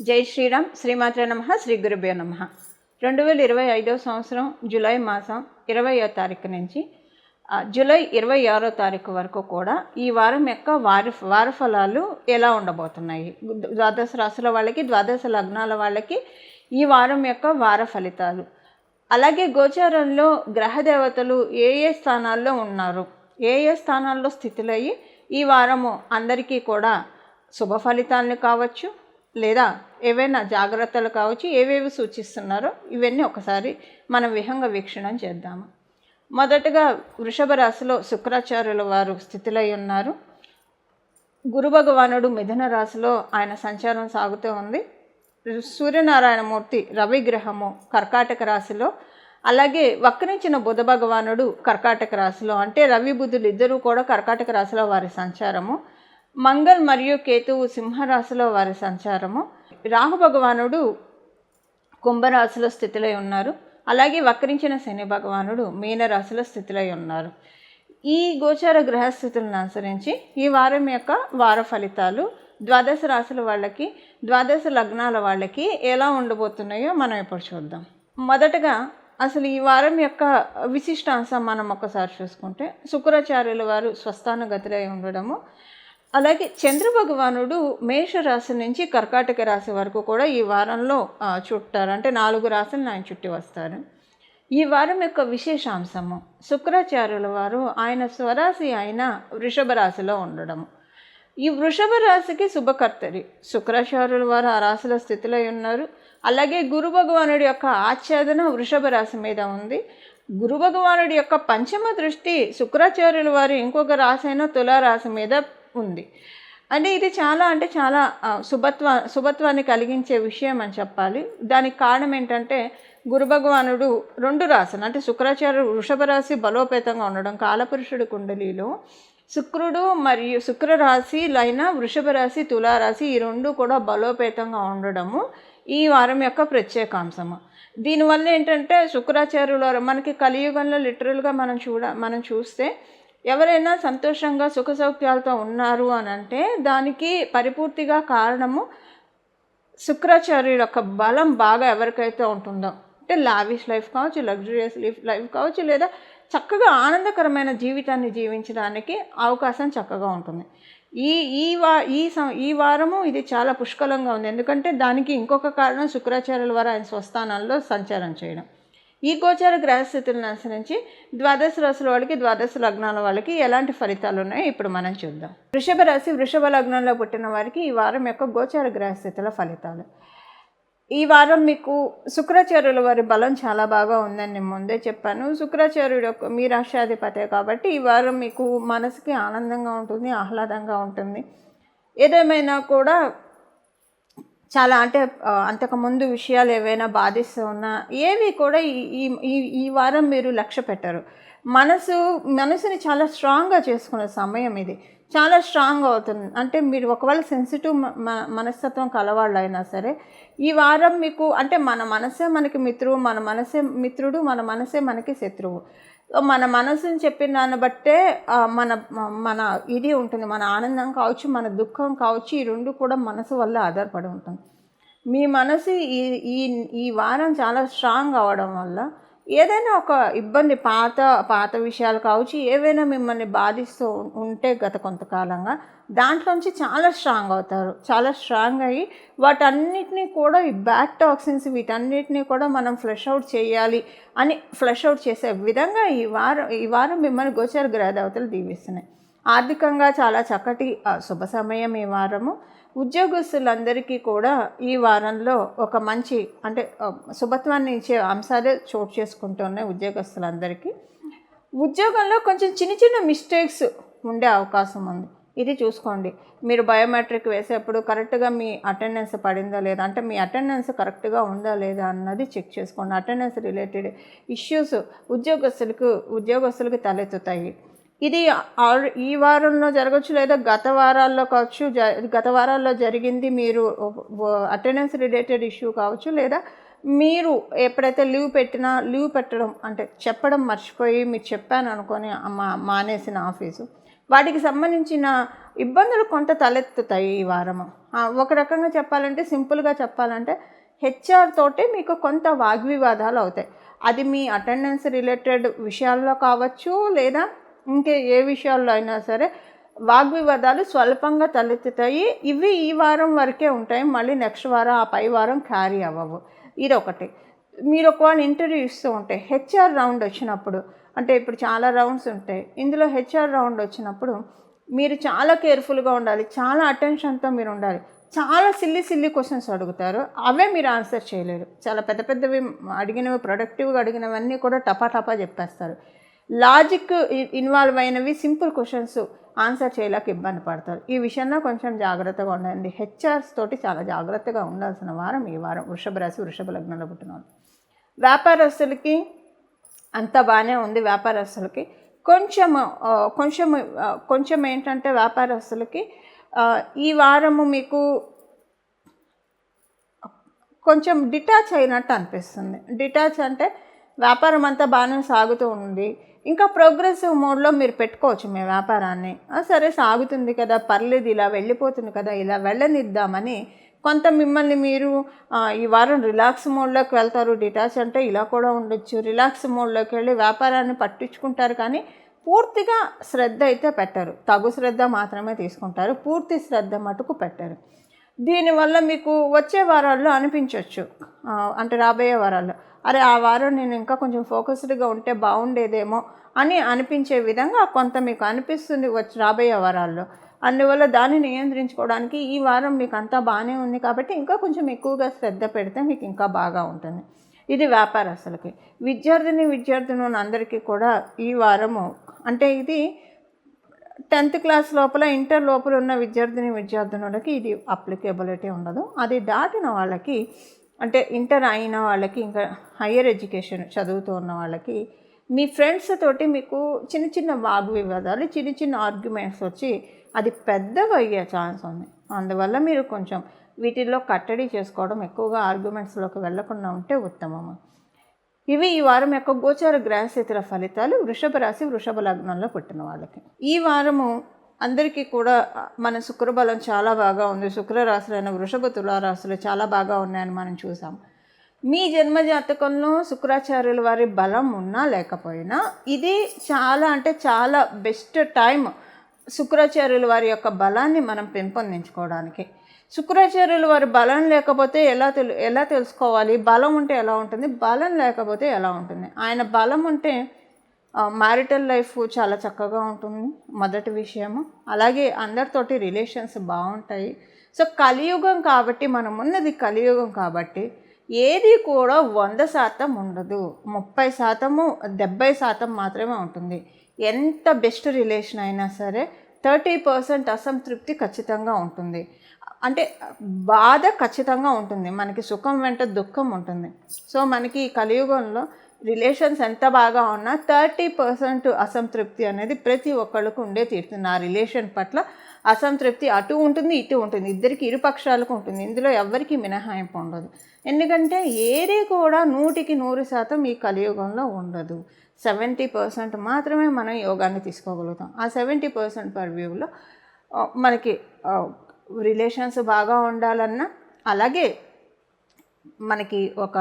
జై శ్రీరామ్. శ్రీమాత్రే నమః. శ్రీ గురుభ్యో నమః. 2025 సంవత్సరం జూలై మాసం 20వ తారీఖు నుంచి జూలై 26వ తారీఖు వరకు కూడా ఈ వారం యొక్క వార ఫలాలు ఎలా ఉండబోతున్నాయి, ద్వాదశ రాశుల వాళ్ళకి, ద్వాదశ లగ్నాల వాళ్ళకి ఈ వారం యొక్క వార ఫలితాలు, అలాగే గోచారంలో గ్రహదేవతలు ఏ ఏ స్థానాల్లో ఉన్నారు, ఏ ఏ స్థానాల్లో స్థితులయ్యి ఈ వారము అందరికీ కూడా శుభ ఫలితాలను కావచ్చు లేదా ఏవైనా జాగ్రత్తలు కావచ్చు, ఏవేవి సూచిస్తున్నారో ఇవన్నీ ఒకసారి మనం విహంగ వీక్షణం చేద్దాము. మొదటగా వృషభ రాశిలో శుక్రాచార్యుల వారు స్థితులై ఉన్నారు. గురు భగవానుడు మిథున రాశిలో ఆయన సంచారం సాగుతూ ఉంది. సూర్యనారాయణమూర్తి రవి గ్రహము కర్కాటక రాశిలో, అలాగే వక్రించిన బుధ భగవానుడు కర్కాటక రాశిలో, అంటే రవి బుధులు ఇద్దరూ కూడా కర్కాటక రాశిలో వారి సంచారము. మంగళ్ మరియు కేతువు సింహరాశిలో వారి సంచారము. రాహు భగవానుడు కుంభరాశిలో స్థితులై ఉన్నారు. అలాగే వక్రించిన శని భగవానుడు మీనరాశిలో స్థితులై ఉన్నారు. ఈ గోచార గ్రహస్థితులను అనుసరించి ఈ వారం యొక్క వార ఫలితాలు ద్వాదశ రాశుల వాళ్ళకి, ద్వాదశ లగ్నాల వాళ్ళకి ఎలా ఉండబోతున్నాయో మనం ఇప్పుడు చూద్దాం. మొదటగా అసలు ఈ వారం యొక్క విశిష్టాంశం మనం ఒకసారి చూసుకుంటే, శుక్రాచార్యుల వారు స్వస్థాన గతిలో ఉండడము, అలాగే చంద్ర భగవానుడు మేషరాశి నుంచి కర్కాటక రాశి వరకు కూడా ఈ వారంలో చుట్టారు, అంటే 4 రాశులను ఆయన చుట్టి వస్తారు. ఈ వారం యొక్క విశేషాంశము శుక్రాచార్యుల వారు ఆయన స్వరాశి అయిన వృషభ రాశిలో ఉండడము. ఈ వృషభ రాశికి శుభకర్తరి శుక్రాచార్యుల వారు ఆ రాశిలో స్థితిలో ఉన్నారు. అలాగే గురు భగవానుడి యొక్క ఆచ్ఛాదన వృషభ రాశి మీద ఉంది. గురు భగవానుడి యొక్క పంచమ దృష్టి శుక్రాచార్యుల వారు ఇంకొక రాశి అయిన తులారాశి మీద ఉంది. అంటే ఇది చాలా శుభత్వాన్ని కలిగించే విషయం అని చెప్పాలి. దానికి కారణం ఏంటంటే, గురు భగవానుడు 2 రాశులు, అంటే శుక్రాచార్యుడు వృషభ రాశి బలోపేతంగా ఉండడం, కాలపురుషుడు కుండలిలో శుక్రుడు మరియు శుక్రరాశి అయిన వృషభ రాశి, తులారాశి ఈ 2 కూడా బలోపేతంగా ఉండడము ఈ వారం యొక్క ప్రత్యేకాంశము. దీనివల్ల ఏంటంటే శుక్రాచార్యులు మనకి కలియుగంలో లిటరల్గా మనం చూస్తే ఎవరైనా సంతోషంగా సుఖ సౌఖ్యాలతో ఉన్నారు అని అంటే దానికి పరిపూర్తిగా కారణము శుక్రాచార్యుల యొక్క బలం బాగా ఎవరికైతే ఉంటుందో, అంటే లావిష్ లైఫ్ కావచ్చు, లగ్జరియస్ లైఫ్ కావచ్చు, లేదా చక్కగా ఆనందకరమైన జీవితాన్ని జీవించడానికి అవకాశం చక్కగా ఉంటుంది. ఈ వారము ఇది చాలా పుష్కలంగా ఉంది. ఎందుకంటే దానికి ఇంకొక కారణం శుక్రాచార్యుల వారు ఆయన స్వస్థానాల్లో సంచారం చేయడం. ఈ గోచార గ్రహస్థితులను అనుసరించి ద్వాదశ రాశుల వాళ్ళకి, ద్వాదశ లగ్నాల వాళ్ళకి ఎలాంటి ఫలితాలు ఉన్నాయో ఇప్పుడు మనం చూద్దాం. వృషభ రాశి, వృషభ లగ్నంలో పుట్టిన వారికి ఈ వారం యొక్క గోచార గ్రహస్థితుల ఫలితాలు. ఈ వారం మీకు శుక్రాచార్యుల వారి బలం చాలా బాగా ఉందని నేను ముందే చెప్పాను. శుక్రాచార్యుడు యొక్క మీ రాష్ట్రాధిపతే కాబట్టి ఈ వారం మీకు మనసుకి ఆనందంగా ఉంటుంది, ఆహ్లాదంగా ఉంటుంది. ఏదేమైనా కూడా చాలా, అంటే అంతకుముందు విషయాలు ఏవైనా బాధిస్తూ ఉన్నా ఏవి కూడా ఈ వారం మీరు లక్ష్య పెట్టరు. మనసుని చాలా స్ట్రాంగ్గా చేసుకునే సమయం ఇది. చాలా స్ట్రాంగ్ అవుతుంది. అంటే మీరు ఒకవేళ సెన్సిటివ్ మనస్తత్వం కలవాళ్ళు అయినా సరే ఈ వారం మీకు, అంటే మన మనసే మనకి మిత్రుడు, మన మనసే మనకి శత్రువు. మన మనసుని చెప్పిన దాన్ని బట్టే మన ఇది ఉంటుంది. మన ఆనందం కావచ్చు, మన దుఃఖం కావచ్చు, ఈ 2 కూడా మనసు వల్ల ఆధారపడి ఉంటుంది. మీ మనసు ఈ వారం చాలా స్ట్రాంగ్ అవ్వడం వల్ల ఏదైనా ఒక ఇబ్బంది, పాత విషయాలు కావచ్చు, ఏవైనా మిమ్మల్ని బాధిస్తూ ఉంటే గత కొంతకాలంగా దాంట్లోంచి చాలా స్ట్రాంగ్ అవుతారు. చాలా స్ట్రాంగ్ అయ్యి వాటన్నిటినీ కూడా, ఈ బ్యాడ్ టాక్సిన్స్ వీటన్నిటినీ కూడా మనం ఫ్లష్ అవుట్ చేయాలి అని ఫ్లష్ అవుట్ చేసే విధంగా ఈ వారం మిమ్మల్ని గోచార గ్రహదేవతలు దీవిస్తున్నాయి. ఆర్థికంగా చాలా చక్కటి శుభ సమయం ఈ వారము. ఉద్యోగస్తులందరికీ కూడా ఈ వారంలో ఒక మంచి, అంటే శుభత్వాన్ని ఇచ్చే అంశాలే చోటు చేసుకుంటున్నాయి ఉద్యోగస్తులందరికీ. ఉద్యోగంలో కొంచెం చిన్న మిస్టేక్స్ ఉండే అవకాశం ఉంది. ఇది చూసుకోండి. మీరు బయోమెట్రిక్ వేసేప్పుడు కరెక్ట్గా మీ అటెండెన్స్ పడిందా లేదా, అంటే మీ అటెండెన్స్ కరెక్ట్గా ఉందా లేదా అన్నది చెక్ చేసుకోండి. అటెండెన్స్ రిలేటెడ్ ఇష్యూస్ ఉద్యోగస్తులకు తలెత్తుతాయి. ఇది ఈ వారంలో జరగచ్చు, లేదా గత వారాల్లో కావచ్చు. గత వారాల్లో జరిగింది మీరు అటెండెన్స్ రిలేటెడ్ ఇష్యూ కావచ్చు, లేదా మీరు ఎప్పుడైతే లీవ్ పెట్టడం, అంటే చెప్పడం మర్చిపోయి మీరు చెప్పాను అనుకొని మానేసిన ఆఫీసు, వాటికి సంబంధించిన ఇబ్బందులు కొంత తలెత్తుతాయి ఈ వారము. ఒక రకంగా చెప్పాలంటే, సింపుల్గా చెప్పాలంటే, హెచ్ఆర్ తోటి మీకు కొంత వాగ్వివాదాలు అవుతాయి. అది మీ అటెండెన్స్ రిలేటెడ్ విషయాల్లో కావచ్చు, లేదా ఇంకే ఏ విషయాల్లో అయినా సరే వాగ్వివాదాలు స్వల్పంగా తలెత్తుతాయి. ఇవి ఈ వారం వరకే ఉంటాయి. మళ్ళీ నెక్స్ట్ వారం, ఆ పై వారం క్యారీ అవ్వవు. ఇదొకటి. మీరు ఒకవేళ ఇంటర్వ్యూ ఇస్తూ ఉంటే హెచ్ఆర్ రౌండ్ వచ్చినప్పుడు, అంటే ఇప్పుడు చాలా రౌండ్స్ ఉంటాయి, ఇందులో హెచ్ఆర్ రౌండ్ వచ్చినప్పుడు మీరు చాలా కేర్ఫుల్గా ఉండాలి. చాలా అటెన్షన్తో మీరు ఉండాలి. చాలా సిల్లీ క్వశ్చన్స్ అడుగుతారు, అవే మీరు ఆన్సర్ చేయలేరు. చాలా పెద్ద పెద్దవి అడిగినవి, ప్రొడక్టివ్గా అడిగినవన్నీ కూడా టపా చెప్పేస్తారు. లాజిక్ ఇన్వాల్వ్ అయినవి సింపుల్ క్వశ్చన్స్ ఆన్సర్ చేయలేక ఇబ్బంది పడతారు. ఈ విషయంలో కొంచెం జాగ్రత్తగా ఉండండి. హెచ్ఆర్స్ తోటి చాలా జాగ్రత్తగా ఉండాల్సిన వారం ఈ వారం. వృషభ రాశి, వృషభ లగ్నంలో పుట్టిన వాళ్ళు. వ్యాపారస్తులకి అంతా బాగానే ఉంది. వ్యాపారస్తులకి కొంచెం ఏంటంటే, వ్యాపారస్తులకి ఈ వారము మీకు కొంచెం డిటాచ్ అయినట్టు అనిపిస్తుంది. డిటాచ్ అంటే వ్యాపారం అంతా బాగానే సాగుతూ ఉంది, ఇంకా ప్రోగ్రెసివ్ మోడ్లో మీరు పెట్టుకోవచ్చు మీ వ్యాపారాన్ని. సరే సాగుతుంది కదా, పర్లేదు, ఇలా వెళ్ళిపోతుంది కదా, ఇలా వెళ్ళనిద్దామని కొంత మిమ్మల్ని మీరు ఈ వారం రిలాక్స్ మోడ్లోకి వెళ్తారు. డిటాచ్ అంటే ఇలా కూడా ఉండొచ్చు. రిలాక్స్ మోడ్లోకి వెళ్ళి వ్యాపారాన్ని పట్టించుకుంటారు, కానీ పూర్తిగా శ్రద్ధ అయితే పెట్టరు. తగు శ్రద్ధ మాత్రమే తీసుకుంటారు, పూర్తి శ్రద్ధ మటుకు పెట్టరు. దీనివల్ల మీకు వచ్చే వారాల్లో అనిపించవచ్చు, అంటే రాబోయే వారాల్లో, అరే ఆ వారం నేను ఇంకా కొంచెం ఫోకస్డ్గా ఉంటే బాగుండేదేమో అని అనిపించే విధంగా కొంత మీకు అనిపిస్తుంది రాబోయే వారాల్లో. అందువల్ల దాన్ని నియంత్రించుకోవడానికి ఈ వారం మీకు అంతా బాగానే ఉంది కాబట్టి ఇంకా కొంచెం ఎక్కువగా శ్రద్ధ పెడితే మీకు ఇంకా బాగా ఉంటుంది. ఇది వ్యాపారస్తులకి. విద్యార్థినులు అందరికీ కూడా ఈ వారము, అంటే ఇది 10th క్లాస్ లోపల, ఇంటర్ లోపల ఉన్న విద్యార్థినులకి ఇది అప్లికేబిలిటీ ఉండదు. అది దాటిన వాళ్ళకి, అంటే ఇంటర్ అయిన వాళ్ళకి, ఇంకా హయ్యర్ ఎడ్యుకేషన్ చదువుతూ ఉన్న వాళ్ళకి, మీ ఫ్రెండ్స్ తోటి మీకు చిన్న వాగ్వివాదాలు, చిన్న ఆర్గ్యుమెంట్స్ వచ్చి అది పెద్దవి అయ్యే ఛాన్స్ ఉంది. అందువల్ల మీరు కొంచెం వీటిల్లో కట్టడి చేసుకోవడం, ఎక్కువగా ఆర్గ్యుమెంట్స్లోకి వెళ్లకుండా ఉంటే ఉత్తమము. ఇవి ఈ వారం యొక్క గోచార గ్రహస్థితుల ఫలితాలు వృషభ రాశి, వృషభ లగ్నంలో పుట్టిన వాళ్ళకి. ఈ వారము అందరికీ కూడా మన శుక్రబలం చాలా బాగా ఉంది. శుక్రరాశులైన వృషభ, తులారాశులు చాలా బాగా ఉన్నాయని మనం చూసాం. మీ జన్మజాతకంలో శుక్రాచార్యుల వారి బలం ఉన్నా లేకపోయినా ఇది చాలా బెస్ట్ టైం శుక్రాచార్యుల వారి యొక్క బలాన్ని మనం పెంపొందించుకోవడానికి. శుక్రాచార్యుల వారి బలం లేకపోతే ఎలా తెలుసుకోవాలి? బలం ఉంటే ఎలా ఉంటుంది, బలం లేకపోతే ఎలా ఉంటుంది? ఆయన బలం ఉంటే మ్యారిటల్ లైఫ్ చాలా చక్కగా ఉంటుంది, మొదటి విషయము. అలాగే అందరితోటి రిలేషన్స్ బాగుంటాయి. సో కలియుగం కాబట్టి, మనం ఉన్నది కలియుగం కాబట్టి ఏది కూడా 100% ఉండదు. 30%, 70% మాత్రమే ఉంటుంది. ఎంత బెస్ట్ రిలేషన్ అయినా సరే 30% అసంతృప్తి ఖచ్చితంగా ఉంటుంది. అంటే బాధ ఖచ్చితంగా ఉంటుంది. మనకి సుఖం వెంట దుఃఖం ఉంటుంది. సో మనకి ఈ కలియుగంలో రిలేషన్స్ ఎంత బాగా ఉన్నా 30% అసంతృప్తి అనేది ప్రతి ఒక్కళ్ళకు ఉండే తీరుతుంది. ఆ రిలేషన్ పట్ల అసంతృప్తి అటు ఉంటుంది, ఇటు ఉంటుంది, ఇద్దరికి ఇరుపక్షాలకు ఉంటుంది. ఇందులో ఎవరికి మినహాయింపు ఉండదు. ఎందుకంటే ఏది కూడా 100% ఈ కలియుగంలో ఉండదు. 70% మాత్రమే మనం యోగాన్ని తీసుకోగలుగుతాం. ఆ 70% పర్వ్యూలో మనకి రిలేషన్స్ బాగా ఉండాలన్నా, అలాగే మనకి ఒక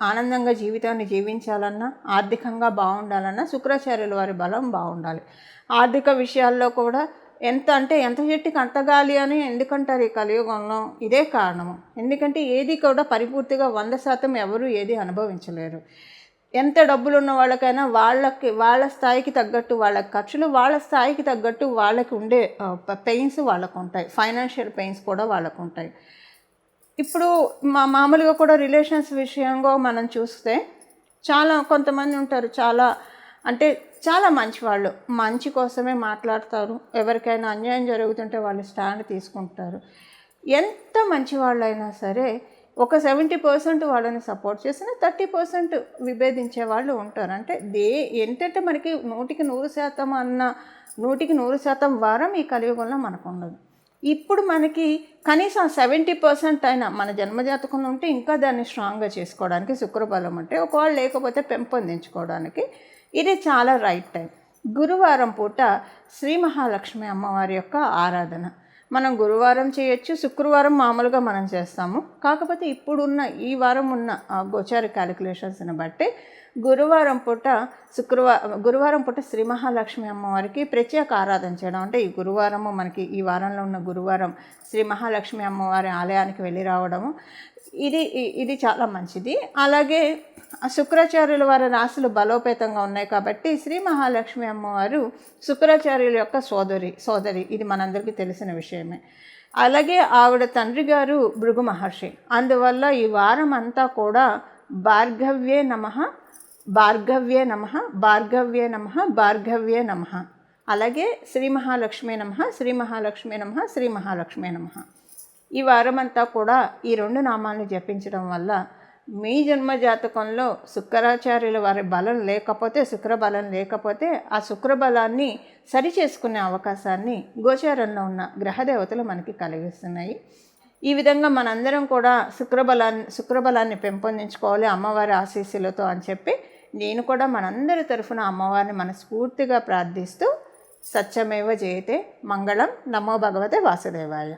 ఆనందంగా జీవితాన్ని జీవించాలన్నా, ఆర్థికంగా బాగుండాలన్నా శుక్రాచార్యుల వారి బలం బాగుండాలి. ఆర్థిక విషయాల్లో కూడా ఎంత చెట్టుకి అంత గాలి అని ఎందుకంటారు ఈ కలియుగంలో? ఇదే కారణము. ఎందుకంటే ఏది కూడా పరిపూర్తిగా 100% ఎవరు ఏది అనుభవించలేరు. ఎంత డబ్బులు ఉన్న వాళ్ళకైనా వాళ్ళ స్థాయికి తగ్గట్టు వాళ్ళ ఖర్చులు, వాళ్ళ స్థాయికి తగ్గట్టు వాళ్ళకి ఉండే పెయిన్స్ వాళ్ళకు ఉంటాయి. ఫైనాన్షియల్ పెయిన్స్ కూడా వాళ్ళకు ఉంటాయి. ఇప్పుడు మామూలుగా కూడా రిలేషన్స్ విషయంగా మనం చూస్తే కొంతమంది ఉంటారు, చాలా మంచివాళ్ళు, మంచి కోసమే మాట్లాడతారు. ఎవరికైనా అన్యాయం జరుగుతుంటే వాళ్ళు స్టాండ్ తీసుకుంటారు. ఎంత మంచివాళ్ళైనా సరే ఒక 70% వాళ్ళని సపోర్ట్ చేసిన 30% విభేదించే వాళ్ళు ఉంటారు. అంటే ఏంటంటే మనకి 100% అన్న 100% వారం ఈ కలియుగంలో మనకు ఉండదు. ఇప్పుడు మనకి కనీసం 70% అయినా మన జన్మజాతకంలో ఉంటే ఇంకా దాన్ని స్ట్రాంగ్గా చేసుకోవడానికి శుక్రబలం అంటే, ఒకవేళ లేకపోతే పెంపొందించుకోవడానికి ఇది చాలా రైట్ టైం. గురువారం పూట శ్రీ మహాలక్ష్మి అమ్మవారి యొక్క ఆరాధన. మనం గురువారం చేయొచ్చు, శుక్రవారం మామూలుగా మనం చేస్తాము. కాకపోతే ఇప్పుడున్న ఈ వారం ఉన్న గోచార క్యాలిక్యులేషన్స్ని బట్టి గురువారం పూట శ్రీ మహాలక్ష్మి అమ్మవారికి ప్రత్యేక ఆరాధన చేయడం. అంటే ఈ గురువారము మనకి ఈ వారంలో ఉన్న గురువారం శ్రీ మహాలక్ష్మి అమ్మవారి ఆలయానికి వెళ్ళి రావడము ఇది చాలా మంచిది. అలాగే శుక్రాచార్యుల వారి రాశులు బలోపేతంగా ఉన్నాయి కాబట్టి శ్రీ మహాలక్ష్మి అమ్మవారు శుక్రాచార్యుల యొక్క సోదరి ఇది మనందరికీ తెలిసిన విషయమే. అలాగే ఆవిడ తండ్రి గారు భృగు మహర్షి. అందువల్ల ఈ వారం అంతా కూడా భార్గవ్యే నమః, భార్గవ్యే నమః, భార్గవ్యే నమః, భార్గవ్యే నమః, అలాగే శ్రీ మహాలక్ష్మి నమః, శ్రీ మహాలక్ష్మి నమః, శ్రీ మహాలక్ష్మి నమః. ఈ వారమంతా కూడా ఈ 2 నామాలను జపించడం వల్ల మీ జన్మ జాతకంలో శుక్రాచార్యుల వారి బలం లేకపోతే, శుక్రబలం లేకపోతే ఆ శుక్రబలాన్ని సరిచేసుకునే అవకాశాన్ని గోచారంలో ఉన్న గ్రహదేవతలు మనకి కలిగిస్తున్నాయి. ఈ విధంగా మనందరం కూడా శుక్రబలాన్ని పెంపొందించుకోవాలి అమ్మవారి ఆశీస్సులతో అని చెప్పి నేను కూడా మనందరి తరఫున అమ్మవారిని మనస్ఫూర్తిగా ప్రార్థిస్తూ సత్యమేవ జయతే. మంగళం. నమో భగవతే వాసుదేవాయ.